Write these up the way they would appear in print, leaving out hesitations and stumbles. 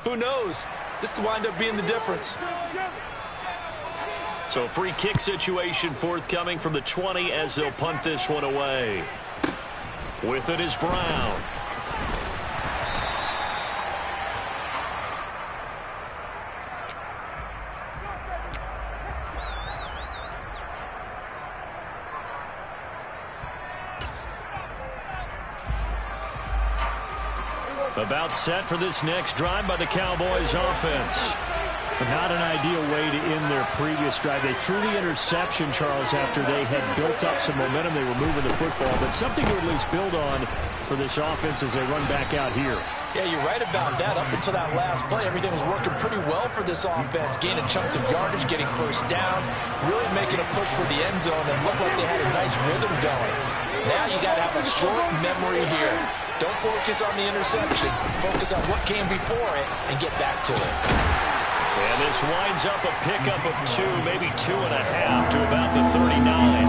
Who knows? This could wind up being the difference. So a free kick situation forthcoming from the 20 as they'll punt this one away. With it is Brown. About set for this next drive by the Cowboys offense. Not an ideal way to end their previous drive. They threw the interception, Charles, after they had built up some momentum. They were moving the football, but something to at least build on for this offense as they run back out here. Yeah, you're right about that. Up until that last play, everything was working pretty well for this offense, gaining chunks of yardage, getting first downs, really making a push for the end zone, and looked like they had a nice rhythm going. Now you got to have a short memory here. Don't focus on the interception. Focus on what came before it and get back to it. And this winds up a pickup of 2, maybe 2.5 to about the 39.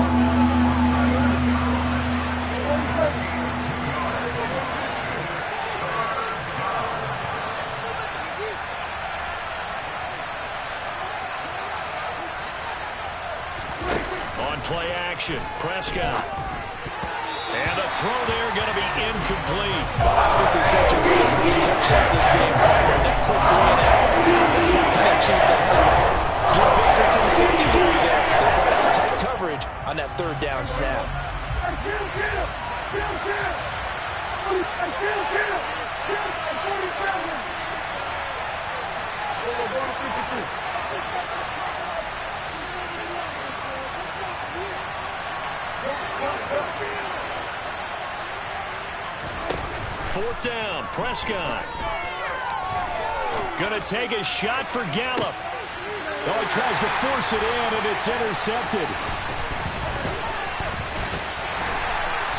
On play action, Prescott. And the throw there going to be incomplete. This is such a great first touchdown of this game. That quick 3-and-out. That's not going to achieve that. Give victory to the secondary there. They brought out tight coverage on that third down snap. Fourth down, Prescott. Gonna take a shot for Gallup. Oh, he tries to force it in, and it's intercepted.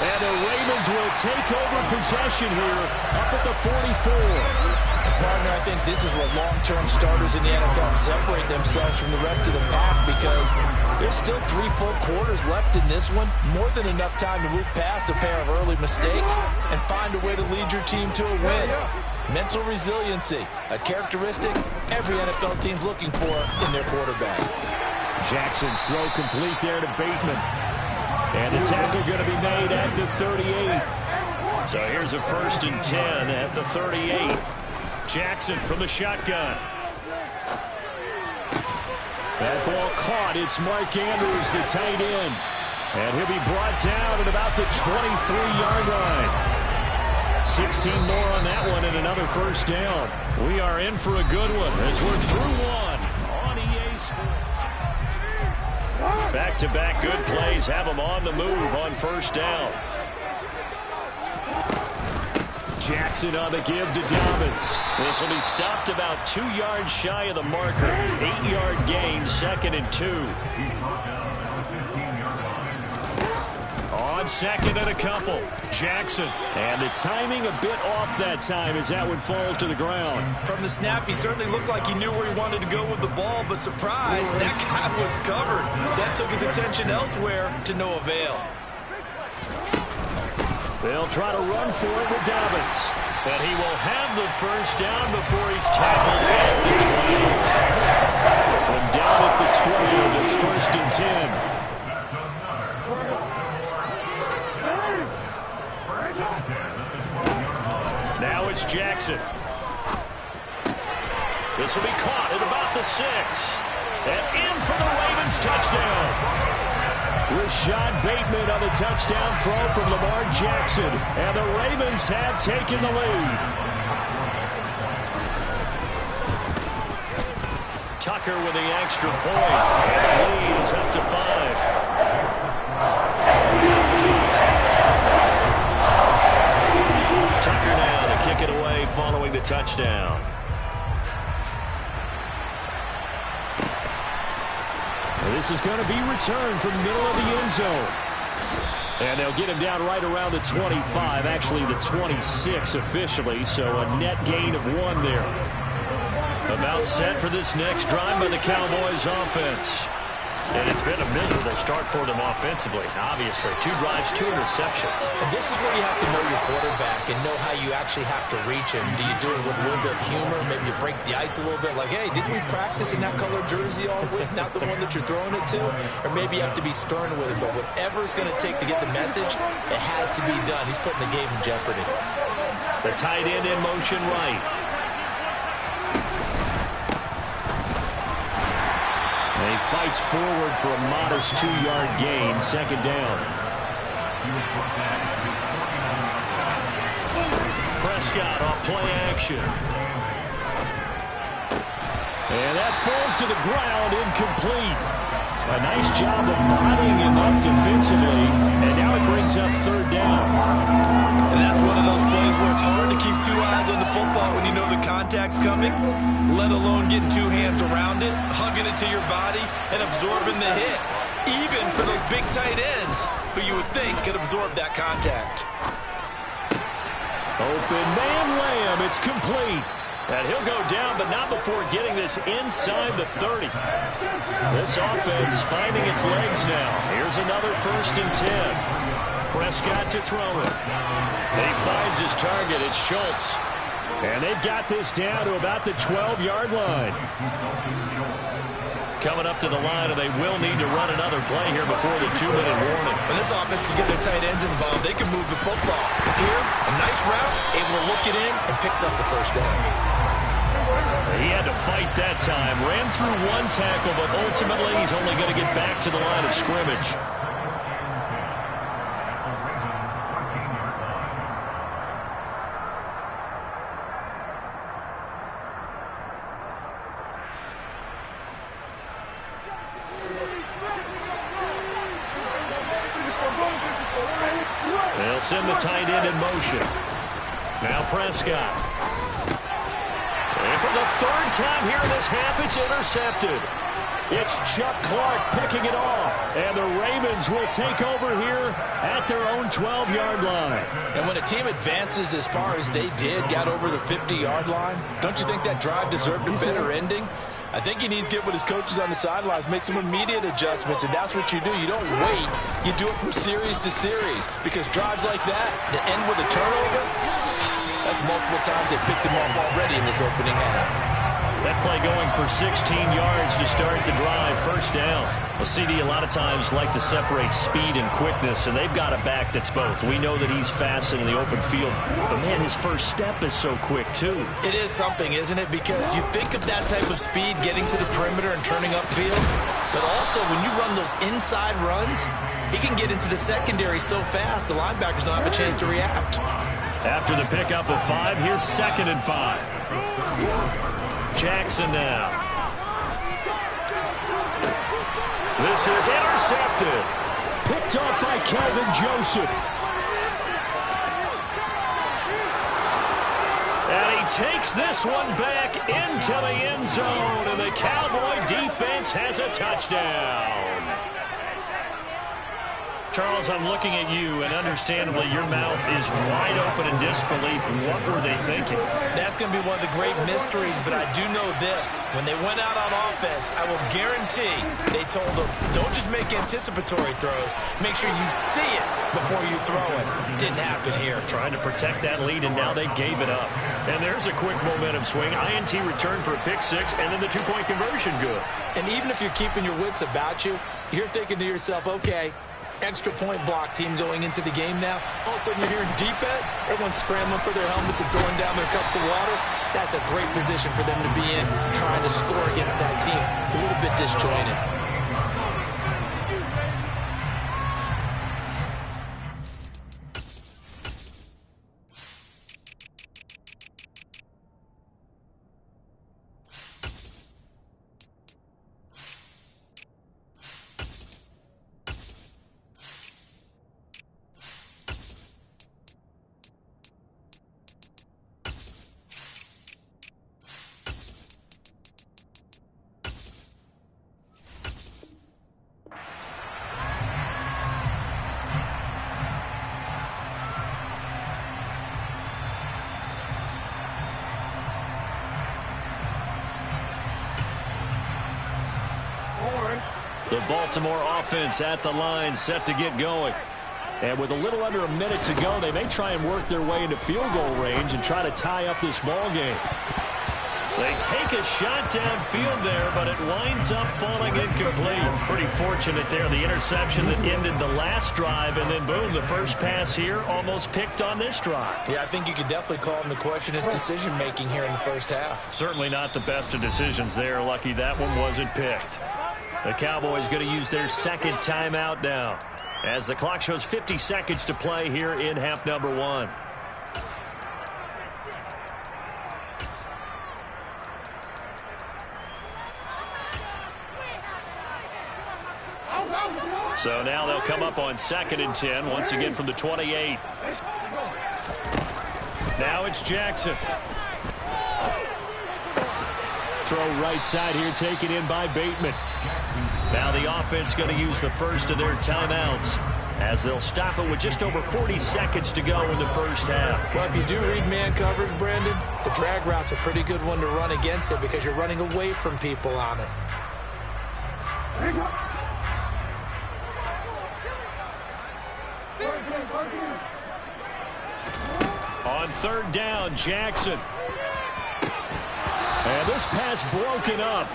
And the Ravens will take over possession here up at the 44. Partner, I think this is where long-term starters in the NFL separate themselves from the rest of the pack because there's still 3 full quarters left in this one. More than enough time to move past a pair of early mistakes and find a way to lead your team to a win. Mental resiliency, a characteristic every NFL team's looking for in their quarterback. Jackson's throw complete there to Bateman. And the tackle going to be made at the 38. So here's a 1st and 10 at the 38. Jackson from the shotgun. That ball caught. It's Mark Andrews, the tight end. And he'll be brought down at about the 23-yard line. 16 more on that one and another first down. We are in for a good one as we're through one on EA Sports. Back-to-back good plays have them on the move on first down. Jackson on the give to Dobbins. This will be stopped about 2 yards shy of the marker. 8-yard gain, 2nd and 2. On 2nd and a couple. Jackson. And the timing a bit off that time as that one falls to the ground. From the snap, he certainly looked like he knew where he wanted to go with the ball, but surprise, that guy was covered. So that took his attention elsewhere to no avail. They'll try to run for it with Dobbins. And he will have the first down before he's tackled at the 12. From down at the 12, it's 1st and 10. Now it's Jackson. This will be caught at about the 6. And in for the Ravens touchdown. Rashad Bateman on the touchdown throw from Lamar Jackson. And the Ravens have taken the lead. Tucker with the extra point. And the lead is up to 5. Tucker now to kick it away following the touchdown. This is going to be returned from the middle of the end zone. And they'll get him down right around the 25, actually the 26 officially, so a net gain of 1 there. About set for this next drive by the Cowboys offense. And it's been a miserable start for them offensively. Obviously, 2 drives, 2 interceptions. And this is where you have to know your quarterback and know how you actually have to reach him. Do you do it with a little bit of humor? Maybe you break the ice a little bit. Like, hey, didn't we practice in that color jersey all week? Not the one that you're throwing it to? Or maybe you have to be stern with it. But whatever it's going to take to get the message, it has to be done. He's putting the game in jeopardy. The tight end in motion right. And he fights forward for a modest 2-yard gain, 2nd down. Prescott off play action. And that falls to the ground, incomplete. A nice job of bodying him up defensively, and now it brings up 3rd down. And that's one of those plays where it's hard to keep 2 eyes on the football when you know the contact's coming, let alone getting 2 hands around it, hugging it to your body, and absorbing the hit. Even for those big tight ends who you would think could absorb that contact. Open man Lamb, it's complete. And he'll go down, but not before getting this inside the 30. This offense finding its legs now. Here's another 1st and 10. Prescott to throw it. He finds his target. It's Schultz. And they've got this down to about the 12-yard line. Coming up to the line, and they will need to run another play here before the 2-minute warning. When this offense can get their tight ends involved, they can move the football. Here, a nice route, able to look it in, and picks up the 1st down. He had to fight that time. Ran through 1 tackle, but ultimately he's only going to get back to the line of scrimmage. They'll send the tight end in motion. Now Prescott. And for the 3rd time here in this half, it's intercepted. It's Chuck Clark picking it off. And the Ravens will take over here at their own 12-yard line. And when a team advances as far as they did, got over the 50-yard line, don't you think that drive deserved a better ending? I think he needs to get with his coaches on the sidelines, make some immediate adjustments, and that's what you do. You don't wait. You do it from series to series, because drives like that end with a turnover, that's multiple times they picked him off already in this opening half. That play going for 16 yards to start the drive, 1st down. Well, CD, a lot of times like to separate speed and quickness, and they've got a back that's both. We know that he's fast in the open field, but, man, his first step is so quick, too. It is something, isn't it? Because you think of that type of speed getting to the perimeter and turning upfield, but also when you run those inside runs, he can get into the secondary so fast, the linebackers don't have a chance to react. After the pickup of 5, here's 2nd and 5. Jackson now. This is intercepted. Picked off by Calvin Joseph. And he takes this one back into the end zone, and the Cowboy defense has a touchdown. Charles, I'm looking at you, and understandably, your mouth is wide open in disbelief. What were they thinking? That's going to be one of the great mysteries, but I do know this. When they went out on offense, I will guarantee they told them, don't just make anticipatory throws. Make sure you see it before you throw it. Didn't happen here. Trying to protect that lead, and now they gave it up. And there's a quick momentum swing. INT return for a pick-6, and then the 2-point conversion good. And even if you're keeping your wits about you, you're thinking to yourself, okay, extra point block team going into the game now. All of a sudden you're hearing defense. Everyone's scrambling for their helmets and throwing down their cups of water. That's a great position for them to be in, trying to score against that team. A little bit disjointed. The Baltimore offense at the line, set to get going. And with a little under a minute to go, they may try and work their way into field goal range and try to tie up this ball game. They take a shot downfield there, but it winds up falling incomplete. Pretty fortunate there, the interception that ended the last drive, and then boom, the first pass here almost picked on this drive. Yeah, I think you could definitely call him to question his decision-making here in the first half. Certainly not the best of decisions there. Lucky that one wasn't picked. The Cowboys going to use their second timeout now, as the clock shows 50 seconds to play here in half number 1. So now they'll come up on 2nd and 10, once again from the 28. Now it's Jackson. Throw right side here, taken in by Bateman. Now the offense going to use the first of their timeouts, as they'll stop it with just over 40 seconds to go in the first half. Well, if you do read man coverage, Brandon, the drag route's a pretty good one to run against it because you're running away from people on it. On 3rd down, Jackson. And this pass broken up.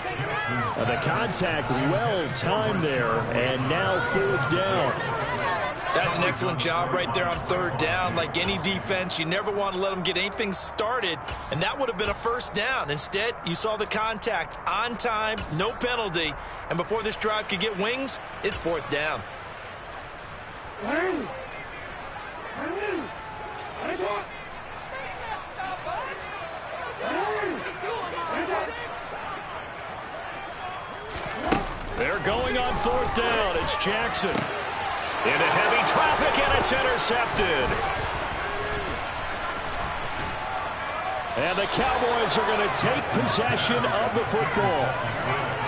The contact well timed there, and now 4th down. That's an excellent job right there on 3rd down. Like any defense, you never want to let them get anything started, and that would have been a 1st down. Instead, you saw the contact on time, no penalty, and before this drive could get wings, it's 4th down. They're going on 4th down. It's Jackson. Into heavy traffic, and it's intercepted. And the Cowboys are going to take possession of the football.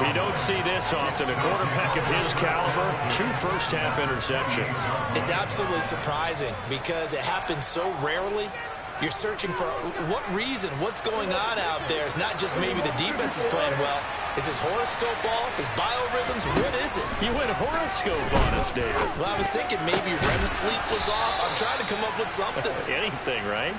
We don't see this often. A quarterback of his caliber, 2 first-half interceptions. It's absolutely surprising because it happens so rarely. You're searching for what reason, what's going on out there. It's not just maybe the defense is playing well. Is his horoscope off? His biorhythms? What is it? You went horoscope on us, David. Well, I was thinking maybe REM sleep was off. I'm trying to come up with something. Anything, right?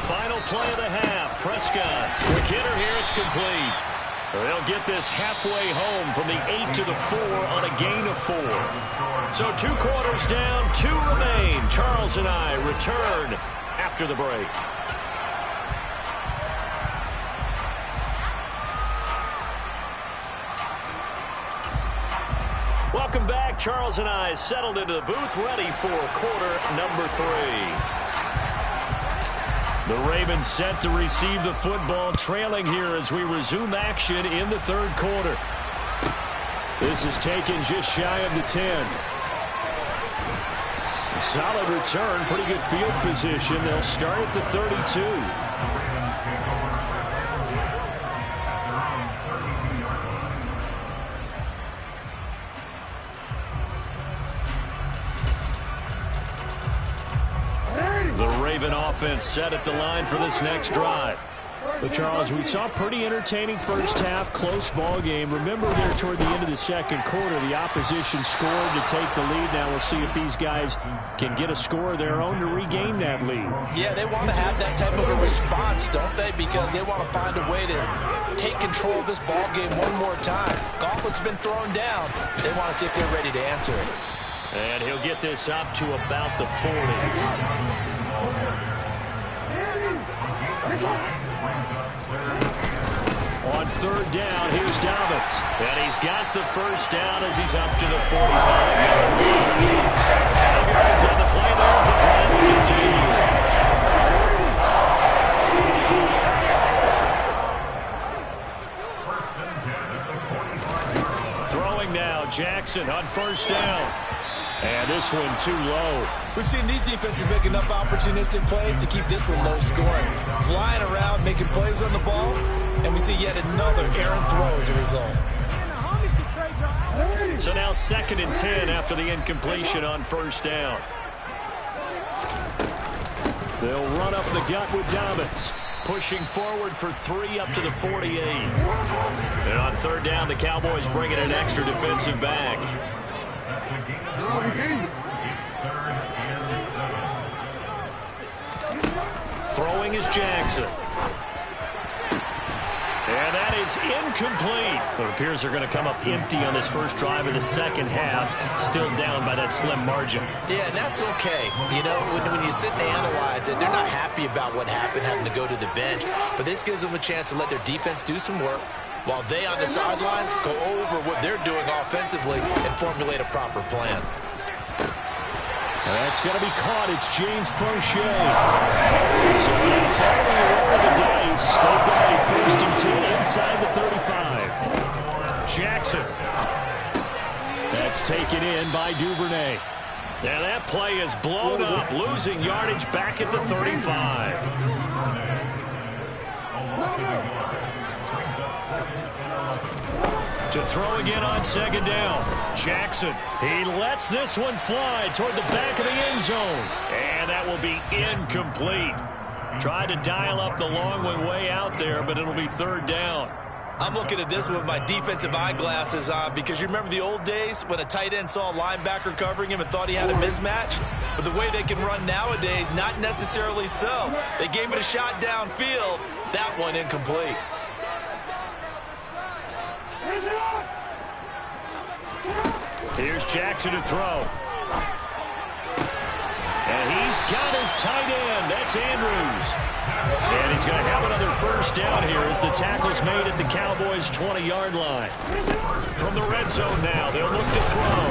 Final play of the half. Prescott. Quick hitter here. It's complete. They'll get this halfway home from the 8 to the 4 on a gain of 4. So 2 quarters down, 2 remain. Charles and I return after the break. Welcome back. Charles and I settled into the booth, ready for quarter number 3. The Ravens set to receive the football, trailing here as we resume action in the 3rd quarter. This is taken just shy of the 10. Solid return, pretty good field position. They'll start at the 32. Offense set at the line for this next drive. But Charles, we saw pretty entertaining first half, close ball game. Remember there toward the end of the 2nd quarter, the opposition scored to take the lead. Now we'll see if these guys can get a score of their own to regain that lead. Yeah, they want to have that type of a response, don't they? Because they want to find a way to take control of this ball game one more time. Gauntlet's been thrown down. They want to see if they're ready to answer it. And he'll get this up to about the 40. On 3rd down, here's Dobbins. And he's got the first down as he's up to the 45-yard line. 5 yards on the play there as the drive will continue. Throwing now, Jackson on 1st down. And this one too low. We've seen these defenses make enough opportunistic plays to keep this one low scoring. Flying around, making plays on the ball, and we see yet another errant throw as a result. So now 2nd and 10 after the incompletion on 1st down. They'll run up the gut with Dobbins. Pushing forward for 3 up to the 48. And on third down, the Cowboys bring in an extra defensive back. Throwing is Jackson. And that is incomplete. It appears they're going to come up empty on this first drive of the second half. Still down by that slim margin. Yeah, and that's okay. You know, when you sit and analyze it, they're not happy about what happened, having to go to the bench. But this gives them a chance to let their defense do some work while they on the sidelines go over what they're doing offensively and formulate a proper plan. That's going to be caught. It's James Prochet. So now following the roll of the dice, they've got a 1st and 10 inside the 35. Jackson. That's taken in by Duvernay. Now that play is blown up, losing yardage back at the 35. To throw again on second down. Jackson, he lets this one fly toward the back of the end zone. And that will be incomplete. Tried to dial up the long one way out there, but it'll be third down. I'm looking at this with my defensive eyeglasses on because you remember the old days when a tight end saw a linebacker covering him and thought he had a mismatch? But the way they can run nowadays, not necessarily so. They gave it a shot downfield. That one incomplete. Here's Jackson to throw. And he's got his tight end. That's Andrews. And he's going to have another first down here as the tackle's made at the Cowboys' 20-yard line. From the red zone now, they'll look to throw.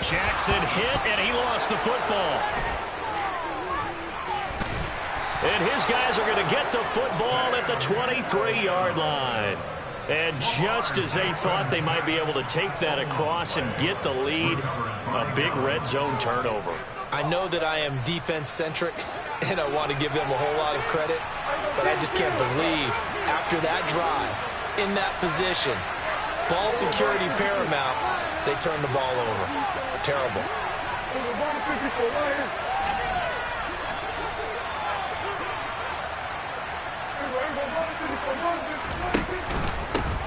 Jackson hit, and he lost the football. And his guys are going to get the football at the 23-yard line. And just as they thought they might be able to take that across and get the lead, a big red zone turnover. I know that I am defense-centric, and I want to give them a whole lot of credit, but I just can't believe after that drive, in that position, ball security paramount, they turned the ball over. Terrible.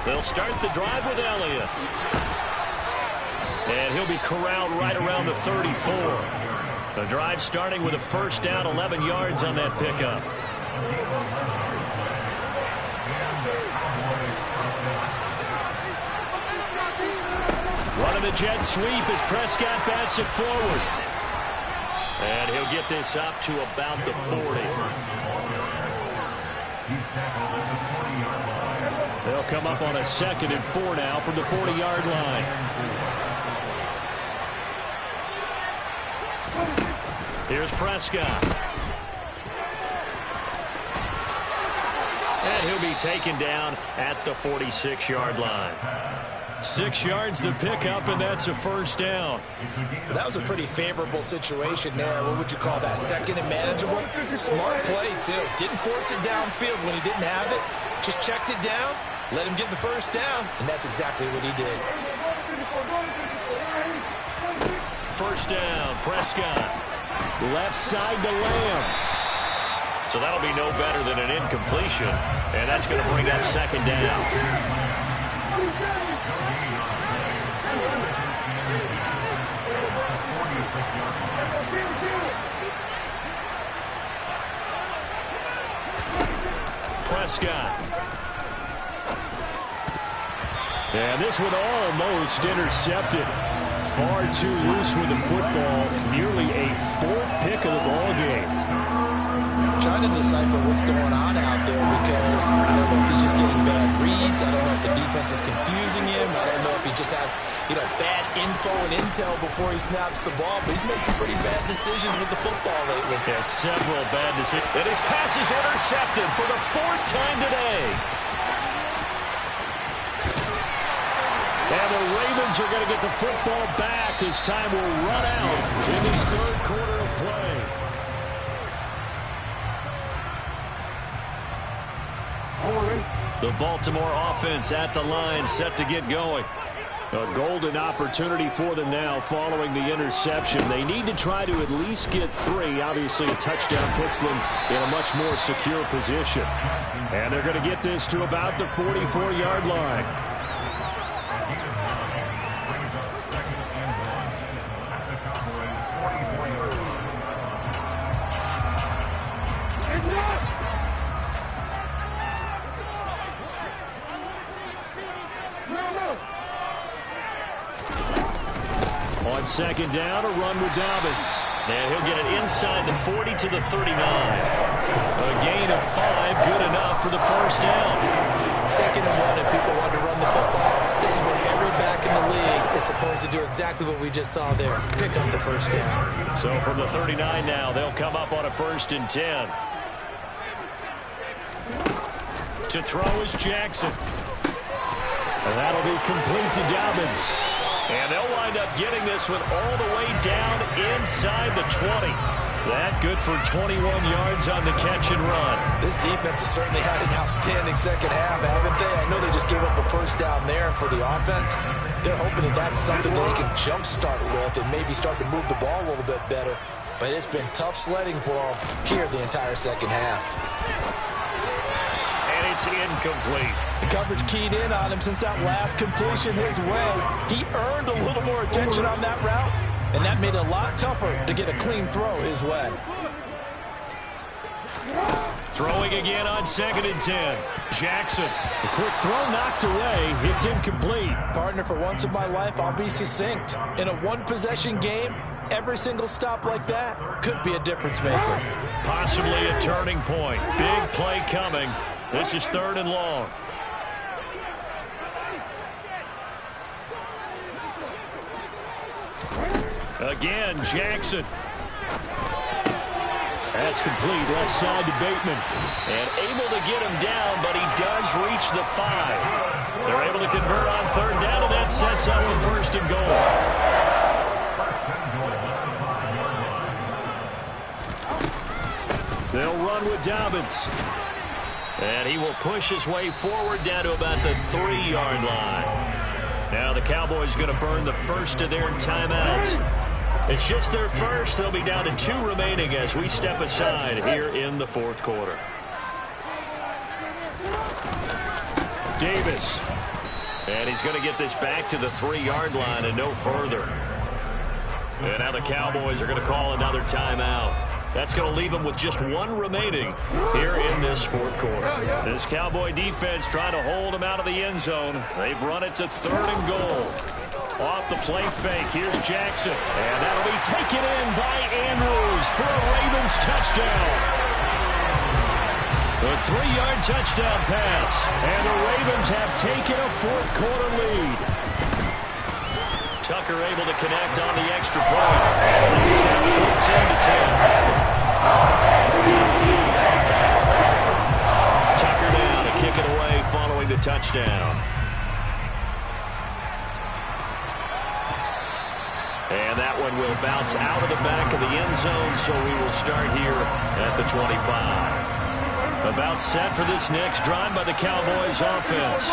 They'll start the drive with Elliott. And he'll be corralled right around the 34. The drive starting with a first down, 11 yards on that pickup. Running the jet sweep as Prescott bats it forward. And he'll get this up to about the 40. They'll come up on a 2nd and 4 now from the 40-yard line. Here's Prescott. And he'll be taken down at the 46-yard line. 6 yards the pickup, and that's a first down. That was a pretty favorable situation there. What would you call that? 2nd and manageable? Smart play, too. Didn't force it downfield when he didn't have it. Just checked it down, let him get the first down, and that's exactly what he did. First down, Prescott. Left side to Lamb. So that'll be no better than an incompletion, and that's going to bring up second down. Prescott. And this one almost intercepted. Far too loose with the football. Nearly a 4th pick of the ball game. Trying to decipher what's going on out there because I don't know if he's just getting bad reads. I don't know if the defense is confusing him. I don't know if he just has, bad info and intel before he snaps the ball. But he's made some pretty bad decisions with the football lately. Yeah, several bad decisions. And his pass is intercepted for the 4th time today. And the Ravens are going to get the football back as time will run out in this 3rd quarter of play. The Baltimore offense at the line, set to get going. A golden opportunity for them now following the interception. They need to try to at least get 3. Obviously, a touchdown puts them in a much more secure position. And they're going to get this to about the 44-yard line. On second down, a run with Dobbins. And he'll get it inside the 40 to the 39. A gain of 5, good enough for the first down. Second and 1, if people want to run the football, this is where every back in the league is supposed to do exactly what we just saw there. Pick up the first down. So from the 39 now, they'll come up on a 1st and 10. To throw is Jackson. And that'll be complete to Dobbins. And they'll wind up getting this one all the way down inside the 20. That good for 21 yards on the catch and run. This defense has certainly had an outstanding second half, haven't they? I know they just gave up a first down there, and for the offense, they're hoping that that's something they can jumpstart with and maybe start to move the ball a little bit better. But it's been tough sledding for them here the entire second half. It's incomplete. The coverage keyed in on him since that last completion his way. He earned a little more attention on that route, and that made it a lot tougher to get a clean throw his way. Throwing again on 2nd and 10. Jackson. A quick throw knocked away. It's incomplete. Partner, for once in my life, I'll be succinct. In a one-possession game, every single stop like that could be a difference maker. Possibly a turning point. Big play coming. This is 3rd and long. Again, Jackson. That's complete. Left side to Bateman. And able to get him down, but he does reach the 5. They're able to convert on 3rd down, and that sets up a 1st and goal. They'll run with Dobbins. And he will push his way forward down to about the 3-yard line. Now the Cowboys going to burn the first of their timeouts. It's just their first. They'll be down to 2 remaining as we step aside here in the 4th quarter. Davis. And he's going to get this back to the 3-yard line and no further. And now the Cowboys are going to call another timeout. That's going to leave them with just 1 remaining here in this 4th quarter. This Cowboy defense trying to hold them out of the end zone. They've run it to 3rd and goal. Off the play fake, here's Jackson. And that'll be taken in by Andrews for a Ravens touchdown. A 3-yard touchdown pass. And the Ravens have taken a 4th quarter lead. Tucker able to connect on the extra point. And he's now 14-10. Tucker down to kick it away following the touchdown. And that one will bounce out of the back of the end zone, so we will start here at the 25. About set for this next drive by the Cowboys offense.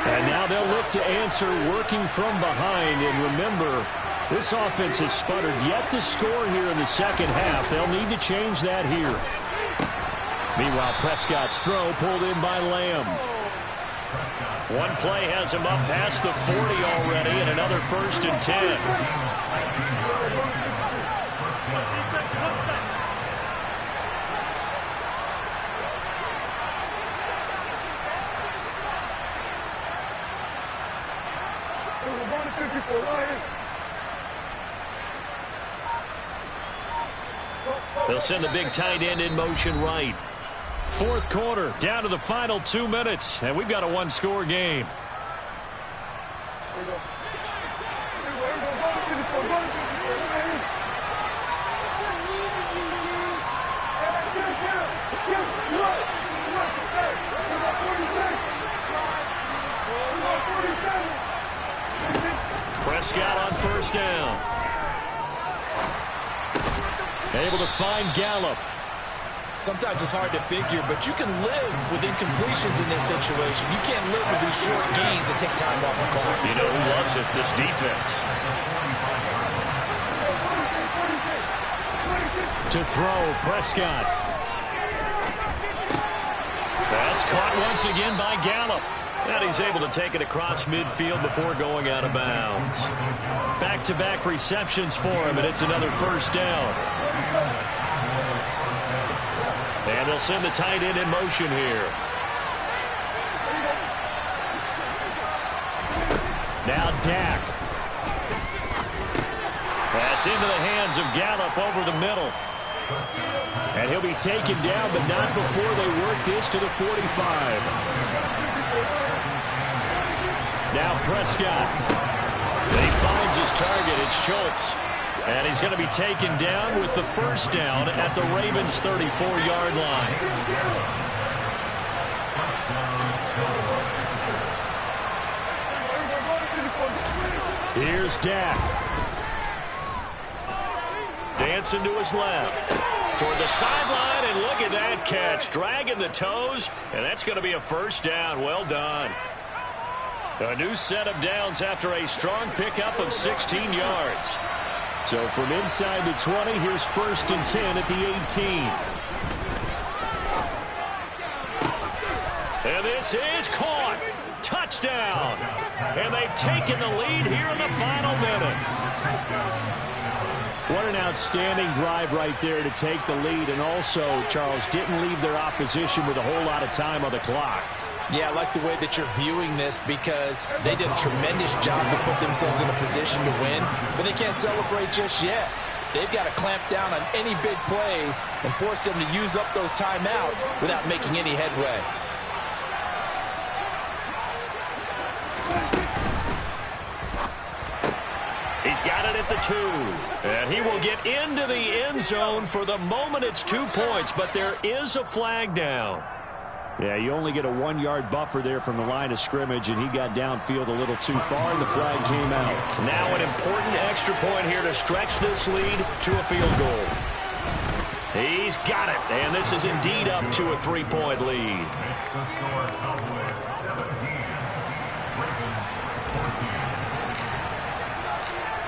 And now they'll look to answer working from behind. And remember, this offense has sputtered yet to score here in the second half. They'll need to change that here. Meanwhile, Prescott's throw pulled in by Lamb. One play has him up past the 40 already, and another 1st and 10. They'll send the big tight end in motion right. 4th quarter, down to the final 2 minutes, and we've got a 1-score game. Prescott on 1st down. Able to find Gallup. Sometimes it's hard to figure, but you can live with incompletions in this situation. You can't live with these short gains that take time off the clock. You know who loves it? This defense. To throw, Prescott. That's caught once again by Gallup. And he's able to take it across midfield before going out of bounds. Back-to-back receptions for him, and it's another first down. And they'll send the tight end in motion here. Now Dak. That's into the hands of Gallup over the middle. And he'll be taken down, but not before they work this to the 45. Now Prescott. He finds his target. It's Schultz. And he's going to be taken down with the first down at the Ravens' 34-yard line. Here's Dak. Dancing to his left. Toward the sideline, and look at that catch. Dragging the toes, and that's going to be a first down. Well done. A new set of downs after a strong pickup of 16 yards. So from inside the 20, here's 1st and 10 at the 18. And this is caught. Touchdown. And they've taken the lead here in the final minute. What an outstanding drive right there to take the lead. And also, Charles, didn't leave their opposition with a whole lot of time on the clock. Yeah, I like the way that you're viewing this because they did a tremendous job to put themselves in a position to win, but they can't celebrate just yet. They've got to clamp down on any big plays and force them to use up those timeouts without making any headway. He's got it at the 2. And he will get into the end zone. For the moment, it's 2 points, but there is a flag down. Yeah, you only get a 1-yard buffer there from the line of scrimmage, and he got downfield a little too far, and the flag came out. Now an important extra point here to stretch this lead to a field goal. He's got it, and this is indeed up to a 3-point lead.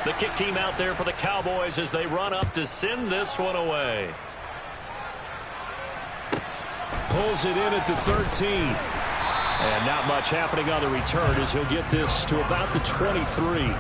The kick team out there for the Cowboys as they run up to send this one away. Pulls it in at the 13. And not much happening on the return as he'll get this to about the 23.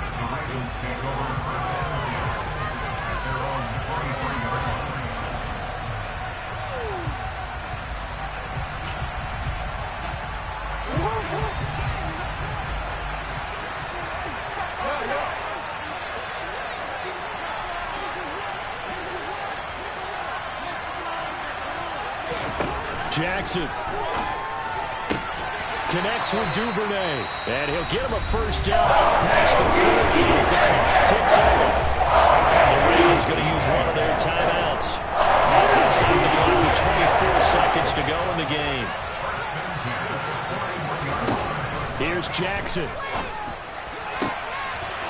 Jackson connects with Duvernay, and he'll get him a first down past the 40 as the clock ticks over. And the Ravens going to use one of their timeouts as they stop the clock with 24 seconds to go in the game. Here's Jackson.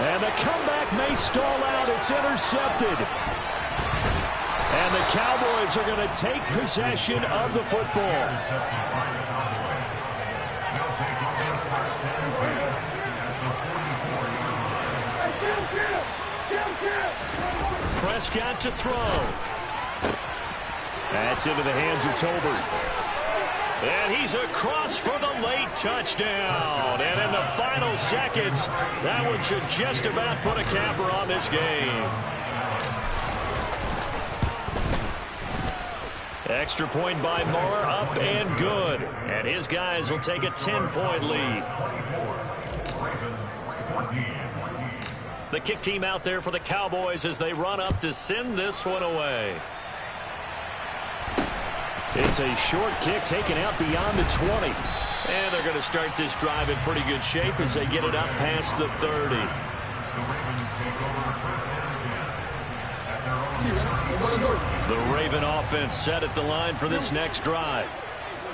And the comeback may stall out. It's intercepted. And the Cowboys are going to take possession of the football. Prescott to throw. That's into the hands of Tolbert. And he's across for the late touchdown. And in the final seconds, that one should just about put a capper on this game. Extra point by Moore, up and good. And his guys will take a 10-point lead. The kick team out there for the Cowboys as they run up to send this one away. It's a short kick taken out beyond the 20. And they're going to start this drive in pretty good shape as they get it up past the 30. The Raven offense set at the line for this next drive.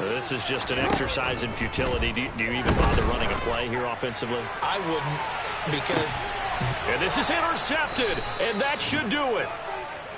This is just an exercise in futility. Do you even bother running a play here offensively? I wouldn't, because... And this is intercepted, and that should do it.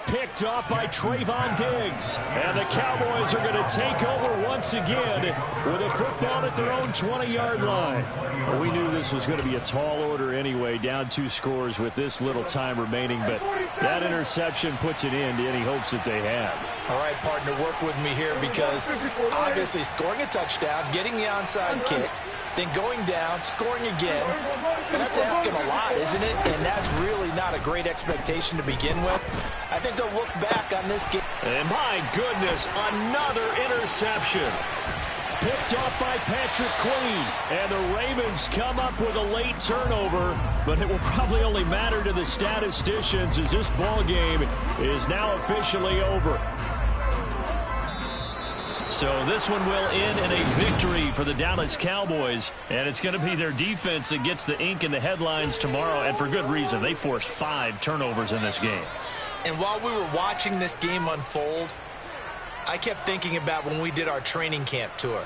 picked off by Trayvon Diggs. And the Cowboys are going to take over once again with a football at their own 20-yard line. Well, we knew this was going to be a tall order anyway, down 2 scores with this little time remaining, but that interception puts an end to any hopes that they had. All right, partner, work with me here because obviously scoring a touchdown, getting the onside kick, then going down, scoring again, and that's asking a lot, isn't it? And that's really not a great expectation to begin with. I think they'll look back on this game. And my goodness, another interception. Picked off by Patrick Queen. And the Ravens come up with a late turnover, but it will probably only matter to the statisticians as this ball game is now officially over. So this one will end in a victory for the Dallas Cowboys, and it's going to be their defense that gets the ink in the headlines tomorrow, and for good reason. They forced 5 turnovers in this game. And while we were watching this game unfold, I kept thinking about when we did our training camp tour.